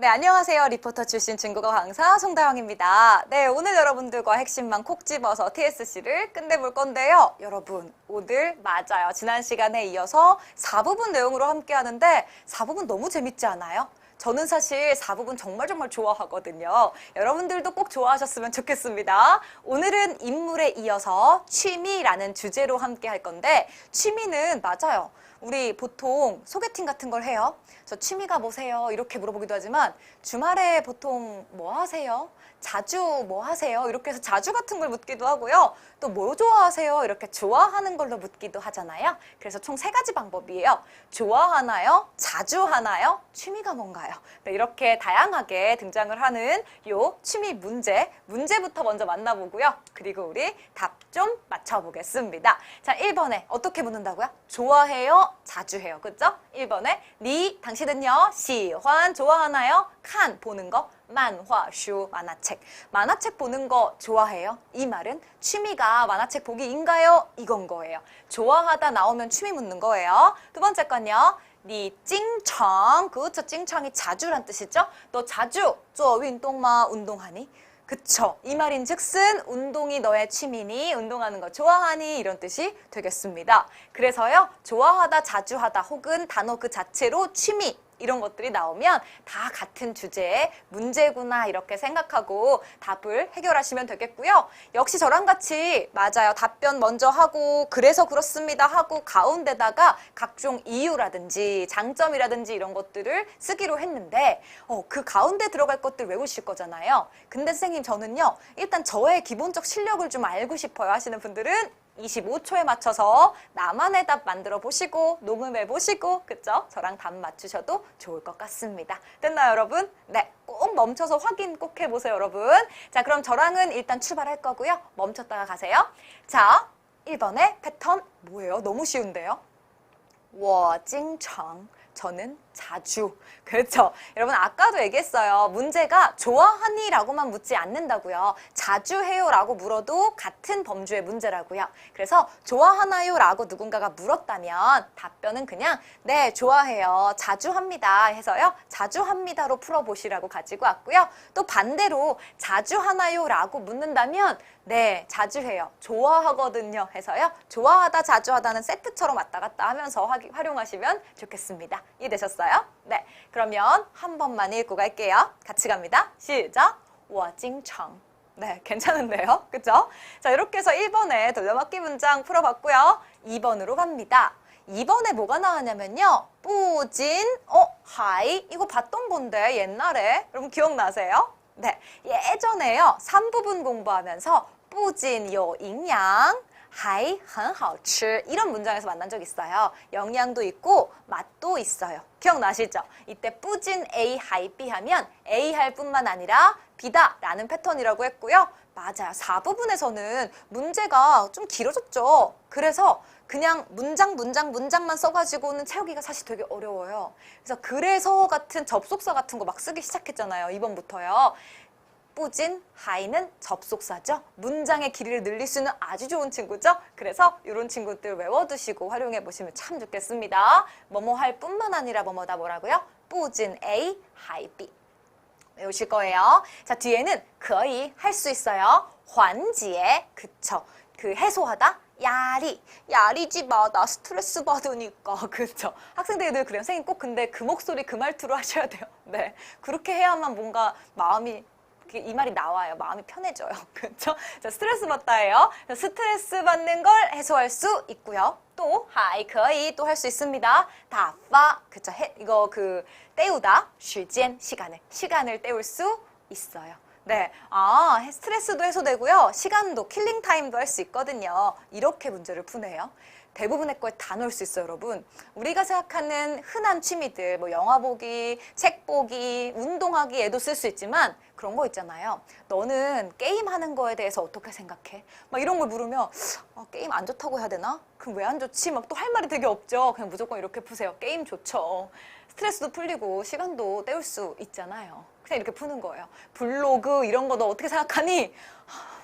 네, 안녕하세요. 리포터 출신 중국어 강사 송다영입니다. 네, 오늘 여러분들과 핵심만 콕 집어서 TSC를 끝내볼 건데요. 여러분, 오늘 맞아요. 지난 시간에 이어서 4부분 내용으로 함께 하는데 4부분 너무 재밌지 않아요? 저는 사실 4부분 정말 좋아하거든요. 여러분들도 꼭 좋아하셨으면 좋겠습니다. 오늘은 인물에 이어서 취미라는 주제로 함께 할 건데 취미는 맞아요. 우리 보통 소개팅 같은 걸 해요. 저 취미가 뭐세요? 이렇게 물어보기도 하지만 주말에 보통 뭐 하세요? 자주 뭐 하세요? 이렇게 해서 자주 같은 걸 묻기도 하고요. 또 뭐 좋아하세요? 이렇게 좋아하는 걸로 묻기도 하잖아요. 그래서 총 3가지 방법이에요. 좋아하나요? 자주 하나요? 취미가 뭔가요? 네, 이렇게 다양하게 등장을 하는 요 취미 문제부터 먼저 만나보고요. 그리고 우리 답 좀 맞춰보겠습니다. 자, 1번에 어떻게 묻는다고요? 좋아해요? 자주 해요. 그죠? 1번에 니, 당신은요? 시환, 좋아하나요? 칸, 보는 거. 만화, 슈, 만화책. 만화책 보는 거 좋아해요? 이 말은 취미가 만화책 보기인가요? 이건 거예요. 좋아하다 나오면 취미 묻는 거예요. 두 번째 건요. 니 찡청, 그쵸? 찡청이 자주란 뜻이죠? 너 자주 做运动吗? 운동하니? 그쵸. 이 말인 즉슨 운동이 너의 취미니? 운동하는 거 좋아하니? 이런 뜻이 되겠습니다. 그래서요. 좋아하다, 자주 하다 혹은 단어 그 자체로 취미 이런 것들이 나오면 다 같은 주제의 문제구나 이렇게 생각하고 답을 해결하시면 되겠고요. 역시 저랑 같이 맞아요. 답변 먼저 하고 그래서 그렇습니다 하고 가운데다가 각종 이유라든지 장점이라든지 이런 것들을 쓰기로 했는데 그 가운데 들어갈 것들 외우실 거잖아요. 근데 선생님 저는요. 일단 저의 기본적 실력을 좀 알고 싶어요 하시는 분들은 25초에 맞춰서 나만의 답 만들어 보시고 녹음해 보시고 그쵸? 저랑 답 맞추셔도 좋을 것 같습니다. 됐나요 여러분? 네, 꼭 멈춰서 확인 꼭 해보세요 여러분. 자, 그럼 저랑은 일단 출발할 거고요. 멈췄다가 가세요. 자, 1번의 패턴 뭐예요? 너무 쉬운데요? 我经常 저는 자주. 그렇죠. 여러분 아까도 얘기했어요. 문제가 좋아하니? 라고만 묻지 않는다고요. 자주 해요? 라고 물어도 같은 범주의 문제라고요. 그래서 좋아하나요? 라고 누군가가 물었다면 답변은 그냥 네, 좋아해요. 자주 합니다. 해서요. 자주 합니다로 풀어보시라고 가지고 왔고요. 또 반대로 자주 하나요? 라고 묻는다면 네, 자주 해요. 좋아하거든요. 해서요. 좋아하다, 자주 하다는 세트처럼 왔다 갔다 하면서 활용하시면 좋겠습니다. 이해되셨어요? 네, 그러면 한 번만 읽고 갈게요. 같이 갑니다. 시작! 我经常 네, 괜찮은데요? 그쵸? 자, 이렇게 해서 1번에 돌려막기 문장 풀어봤고요. 2번으로 갑니다. 2번에 뭐가 나왔냐면요. 뿌진, 하이 이거 봤던 건데 옛날에 여러분 기억나세요? 네, 예전에요. 3부분 공부하면서 뿌진 요营养 还很好吃 이런 문장에서 만난 적 있어요. 영양도 있고 맛도 있어요. 기억나시죠? 이때 뿌진 A, 하이 B 하면 A 할 뿐만 아니라 B다 라는 패턴이라고 했고요. 맞아요. 4부분에서는 문제가 좀 길어졌죠. 그래서 그냥 문장만 써가지고는 채우기가 사실 되게 어려워요. 그래서 같은 접속사 같은 거 막 쓰기 시작했잖아요. 이번부터요. 뿌진, 하이는 접속사죠. 문장의 길이를 늘릴 수 있는 아주 좋은 친구죠. 그래서 이런 친구들 외워두시고 활용해 보시면 참 좋겠습니다. 뭐뭐 할 뿐만 아니라 뭐뭐다 뭐라고요? 뿌진 A, 하이 B. 외우실 거예요. 자, 뒤에는 거의 할 수 있어요. 환지에, 그쵸. 그 해소하다. 야리지 마. 나 스트레스 받으니까. 그렇죠. 학생들이 늘 그래요. 선생님 꼭 근데 그 목소리 그 말투로 하셔야 돼요. 네. 그렇게 해야만 뭔가 마음이 이 말이 나와요. 마음이 편해져요. 그렇죠? 자, 스트레스 받다예요. 스트레스 받는 걸 해소할 수 있고요. 또 하이 거의 또 할 수 있습니다. 다파 그쵸? 이거 때우다 시간을 때울 수 있어요. 네, 스트레스도 해소되고요. 시간도 킬링 타임도 할 수 있거든요. 이렇게 문제를 푸네요. 대부분의 거에 다 넣을 수 있어요, 여러분. 우리가 생각하는 흔한 취미들, 뭐 영화 보기, 책 보기, 운동하기에도 쓸 수 있지만 그런 거 있잖아요. 너는 게임하는 거에 대해서 어떻게 생각해? 막 이런 걸 물으면 게임 안 좋다고 해야 되나? 그럼 왜 안 좋지? 막 또 할 말이 되게 없죠. 그냥 무조건 이렇게 푸세요. 게임 좋죠. 스트레스도 풀리고 시간도 때울 수 있잖아요. 그냥 이렇게 푸는 거예요. 블로그 이런 거 너 어떻게 생각하니?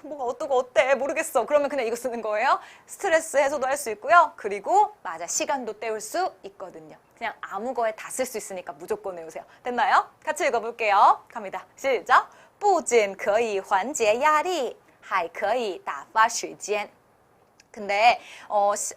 뭐가 어떠고 어때? 모르겠어. 그러면 그냥 이거 쓰는 거예요. 스트레스 해소도 할 수 있고요. 그리고 맞아, 시간도 때울 수 있거든요. 그냥 아무 거에 다 쓸 수 있으니까 무조건 외우세요. 됐나요? 같이 읽어볼게요. 갑니다. 시작. 不仅可以缓解压力还可以打发时间 근데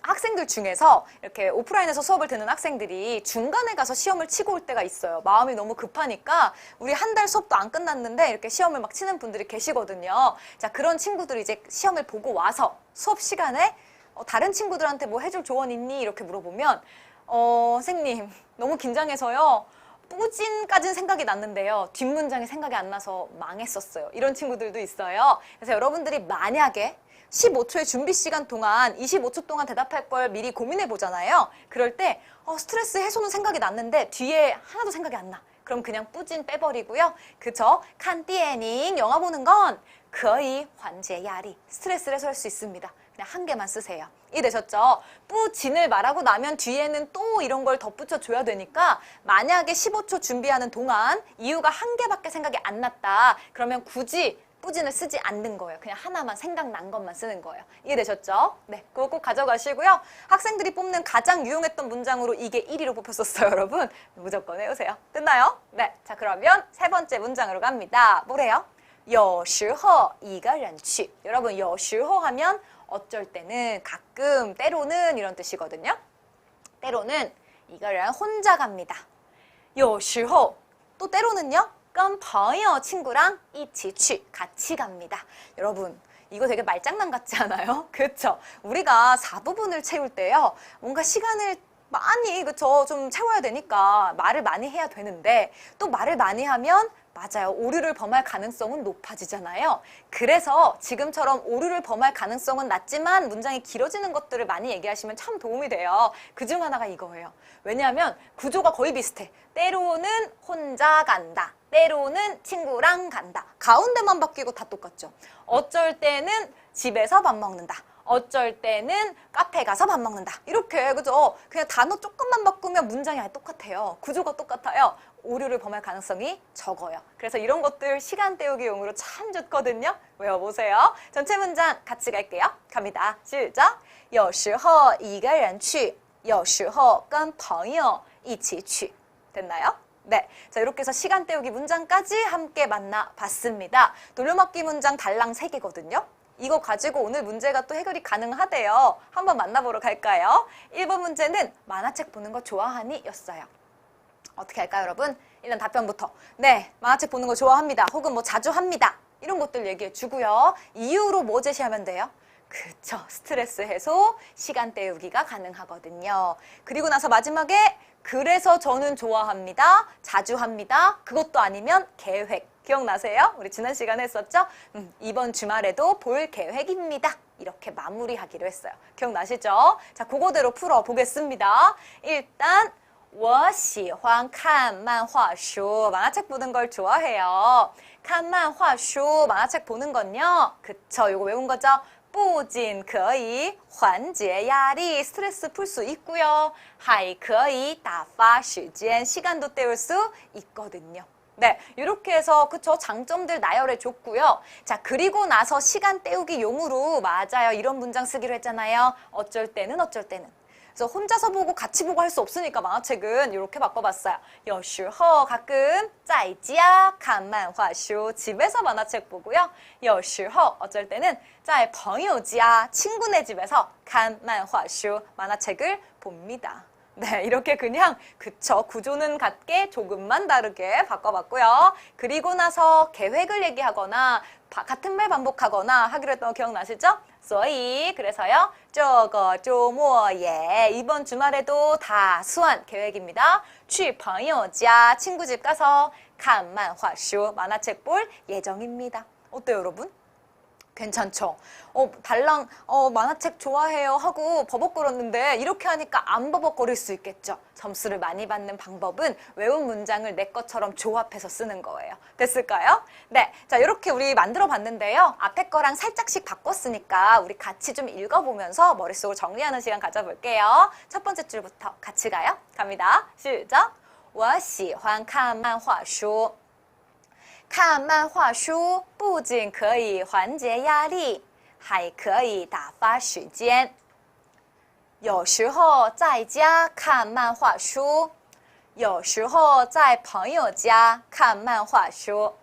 학생들 중에서 이렇게 오프라인에서 수업을 듣는 학생들이 중간에 가서 시험을 치고 올 때가 있어요. 마음이 너무 급하니까 우리 한 달 수업도 안 끝났는데 이렇게 시험을 막 치는 분들이 계시거든요. 자, 그런 친구들이 이제 시험을 보고 와서 수업 시간에 다른 친구들한테 뭐 해줄 조언 있니? 이렇게 물어보면 선생님 너무 긴장해서요. 뿌진까지는 생각이 났는데요. 뒷문장이 생각이 안 나서 망했었어요. 이런 친구들도 있어요. 그래서 여러분들이 만약에 15초의 준비 시간 동안 25초 동안 대답할 걸 미리 고민해 보잖아요. 그럴 때 스트레스 해소는 생각이 났는데 뒤에 하나도 생각이 안 나. 그럼 그냥 뿌진 빼버리고요. 그죠? 칸 띠에닝 영화 보는 건 거의缓解 压力 스트레스를 해소할 수 있습니다. 그냥 한 개만 쓰세요. 이해되셨죠? 뿌진을 말하고 나면 뒤에는 또 이런 걸 덧붙여 줘야 되니까 만약에 15초 준비하는 동안 이유가 한 개밖에 생각이 안 났다. 그러면 굳이 뿌진을 쓰지 않는 거예요. 그냥 하나만 생각난 것만 쓰는 거예요. 이해되셨죠? 네, 그거 꼭 가져가시고요. 학생들이 뽑는 가장 유용했던 문장으로 이게 1위로 뽑혔었어요, 여러분. 무조건 외우세요. 됐나요? 네, 자 그러면 세 번째 문장으로 갑니다. 뭐래요? 有时候一个人去 여러분, 有时候하면 어쩔 때는, 가끔, 때로는 이런 뜻이거든요. 때로는一个人 혼자 갑니다. 有时候또 때로는요. 跟朋友 친구랑 一起去 같이 갑니다. 여러분, 이거 되게 말장난 같지 않아요? 그렇죠? 우리가 4부분을 채울 때요. 뭔가 시간을 많이 그쵸? 좀 채워야 되니까 말을 많이 해야 되는데 또 말을 많이 하면 맞아요. 오류를 범할 가능성은 높아지잖아요. 그래서 지금처럼 오류를 범할 가능성은 낮지만 문장이 길어지는 것들을 많이 얘기하시면 참 도움이 돼요. 그중 하나가 이거예요. 왜냐하면 구조가 거의 비슷해. 때로는 혼자 간다. 때로는 친구랑 간다. 가운데만 바뀌고 다 똑같죠. 어쩔 때는 집에서 밥 먹는다. 어쩔 때는 카페 가서 밥 먹는다. 이렇게 그죠? 그냥 단어 조금만 바꾸면 문장이 아예 똑같아요. 구조가 똑같아요. 오류를 범할 가능성이 적어요. 그래서 이런 것들 시간 때우기용으로 참 좋거든요. 외워보세요. 전체 문장 같이 갈게요. 갑니다. 시작. 有时候一个人去有时候跟朋友一起去 됐나요? 네, 자 이렇게 해서 시간 때우기 문장까지 함께 만나봤습니다. 돌려막기 문장 달랑 3개거든요. 이거 가지고 오늘 문제가 또 해결이 가능하대요. 한번 만나보러 갈까요? 1번 문제는 만화책 보는 거 좋아하니? 였어요. 어떻게 할까요, 여러분? 일단 답변부터. 네, 만화책 보는 거 좋아합니다. 혹은 뭐 자주 합니다. 이런 것들 얘기해 주고요. 이유로 뭐 제시하면 돼요? 그쵸, 스트레스 해소, 시간 때우기가 가능하거든요. 그리고 나서 마지막에 그래서 저는 좋아합니다. 자주 합니다. 그것도 아니면 계획. 기억나세요? 우리 지난 시간에 했었죠? 이번 주말에도 볼 계획입니다. 이렇게 마무리하기로 했어요. 기억나시죠? 자, 그거대로 풀어보겠습니다. 일단 我喜欢看漫画书 만화책 보는 걸 좋아해요. 看漫画书 만화책 보는 건요. 그쵸, 요거 외운 거죠? 不仅可以缓解压力 스트레스 풀 수 있고요. 还可以打发时间 시간도 때울 수 있거든요. 네, 이렇게 해서 그쵸, 장점들 나열해 줬고요. 자, 그리고 나서 시간 때우기 용으로 맞아요. 이런 문장 쓰기로 했잖아요. 어쩔 때는 어쩔 때는. 그래서 혼자서 보고 같이 보고 할 수 없으니까 만화책은 이렇게 바꿔봤어요. 有时候 가끔 在家看漫画书 집에서 만화책 보고요. 有时候 어쩔 때는 在朋友家 친구네 집에서 看漫画书 만화책을 봅니다. 네, 이렇게 그냥 그쵸, 구조는 같게 조금만 다르게 바꿔봤고요. 그리고 나서 계획을 얘기하거나 같은 말 반복하거나 하기로 했던 거 기억나시죠? 所以 그래서요. 这个周末也 이번 주말에도 다 수완 계획입니다. 去朋友家 친구 집 가서 看漫画书 만화책 볼 예정입니다. 어때요, 여러분? 괜찮죠? 달랑 만화책 좋아해요 하고 버벅거렸는데 이렇게 하니까 안 버벅거릴 수 있겠죠? 점수를 많이 받는 방법은 외운 문장을 내 것처럼 조합해서 쓰는 거예요. 됐을까요? 네, 자 이렇게 우리 만들어 봤는데요. 앞에 거랑 살짝씩 바꿨으니까 우리 같이 좀 읽어보면서 머릿속을 정리하는 시간 가져볼게요. 첫 번째 줄부터 같이 가요. 갑니다. 시작! 我喜欢看漫画书。看漫画书不仅可以缓解压力，还可以打发时间。有时候在家看漫画书，有时候在朋友家看漫画书。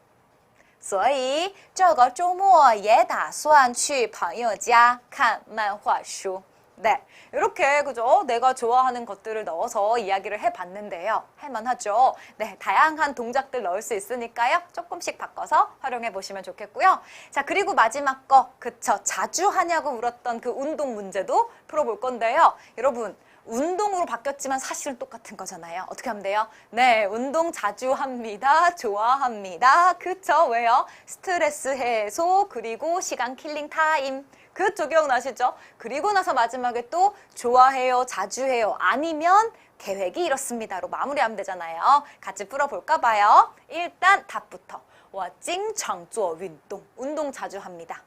所以这个周末也打算去朋友家看漫画书。 네, 이렇게 그죠? 내가 좋아하는 것들을 넣어서 이야기를 해봤는데요. 할만하죠? 네, 다양한 동작들 넣을 수 있으니까요. 조금씩 바꿔서 활용해 보시면 좋겠고요. 자, 그리고 마지막 거, 그쵸? 자주 하냐고 물었던 그 운동 문제도 풀어볼 건데요. 여러분, 운동으로 바뀌었지만 사실은 똑같은 거잖아요. 어떻게 하면 돼요? 네, 운동 자주 합니다. 좋아합니다. 그쵸? 왜요? 스트레스 해소, 그리고 시간 킬링 타임. 그쵸, 기억나시죠? 그리고 나서 마지막에 또 좋아해요, 자주 해요, 아니면 계획이 이렇습니다로 마무리하면 되잖아요. 같이 풀어볼까 봐요. 일단 답부터. 我经常做运动. 운동 자주 합니다.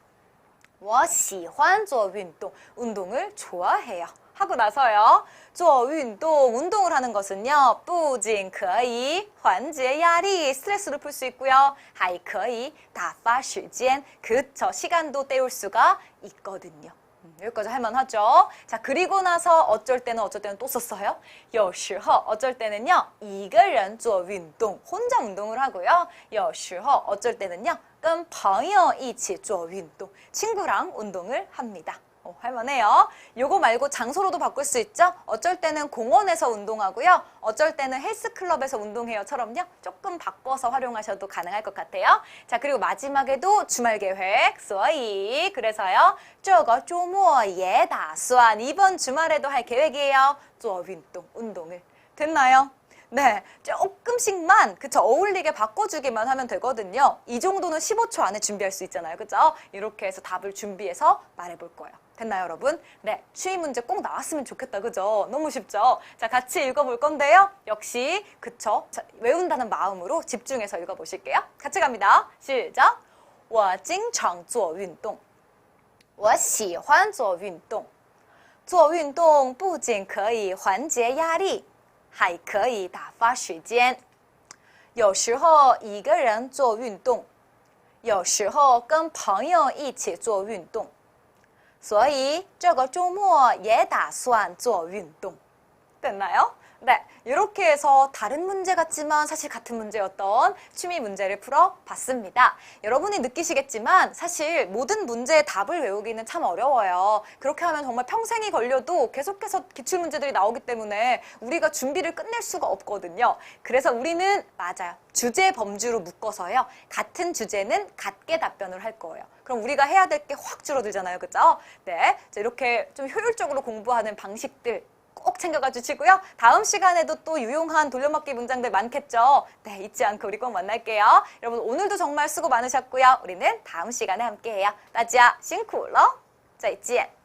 我喜欢做运动. 운동을 좋아해요. 하고 나서요. 做运动, 운동을 하는 것은요. 不仅可以缓解压力, 스트레스를 풀 수 있고요. 还可以打发时间, 그쵸, 시간도 때울 수가 있거든요. 여기까지 할만하죠? 자, 그리고 나서 어쩔 때는 또 썼어요. 有时候, 어쩔 때는요. 一个人做运动, 혼자 운동을 하고요. 有时候, 어쩔 때는요. 跟朋友一起做运动, 친구랑 운동을 합니다. 할만해요. 요거 말고 장소로도 바꿀 수 있죠? 어쩔 때는 공원에서 운동하고요. 어쩔 때는 헬스클럽에서 운동해요처럼요. 조금 바꿔서 활용하셔도 가능할 것 같아요. 자, 그리고 마지막에도 주말 계획. 所以 그래서요. 这个周末也打算 이번 주말에도 할 계획이에요. 做运动, 운동을. 됐나요? 네, 조금씩만 그쵸 어울리게 바꿔주기만 하면 되거든요. 이 정도는 15초 안에 준비할 수 있잖아요. 그죠? 이렇게 해서 답을 준비해서 말해볼 거예요. 됐나요, 여러분? 네, 추리 문제 꼭 나왔으면 좋겠다. 그죠? 너무 쉽죠? 자, 같이 읽어볼 건데요. 역시 그쵸? 자, 외운다는 마음으로 집중해서 읽어보실게요. 같이 갑니다. 시작! 我经常做运动我喜欢做运动做运动不仅可以缓解压力还可以打发时间。有时候一个人做运动，有时候跟朋友一起做运动。所以这个周末也打算做运动。 됐나요? 네, 이렇게 해서 다른 문제 같지만 사실 같은 문제였던 취미 문제를 풀어봤습니다. 여러분이 느끼시겠지만 사실 모든 문제의 답을 외우기는 참 어려워요. 그렇게 하면 정말 평생이 걸려도 계속해서 기출문제들이 나오기 때문에 우리가 준비를 끝낼 수가 없거든요. 그래서 우리는 맞아요. 주제 범주로 묶어서요. 같은 주제는 같게 답변을 할 거예요. 그럼 우리가 해야 될 게 확 줄어들잖아요. 그죠? 네, 이렇게 좀 효율적으로 공부하는 방식들 꼭 챙겨가 주시고요. 다음 시간에도 또 유용한 돌려막기 문장들 많겠죠? 네, 잊지 않고 우리 꼭 만날게요. 여러분 오늘도 정말 수고 많으셨고요. 우리는 다음 시간에 함께해요. 大家辛苦了，再见。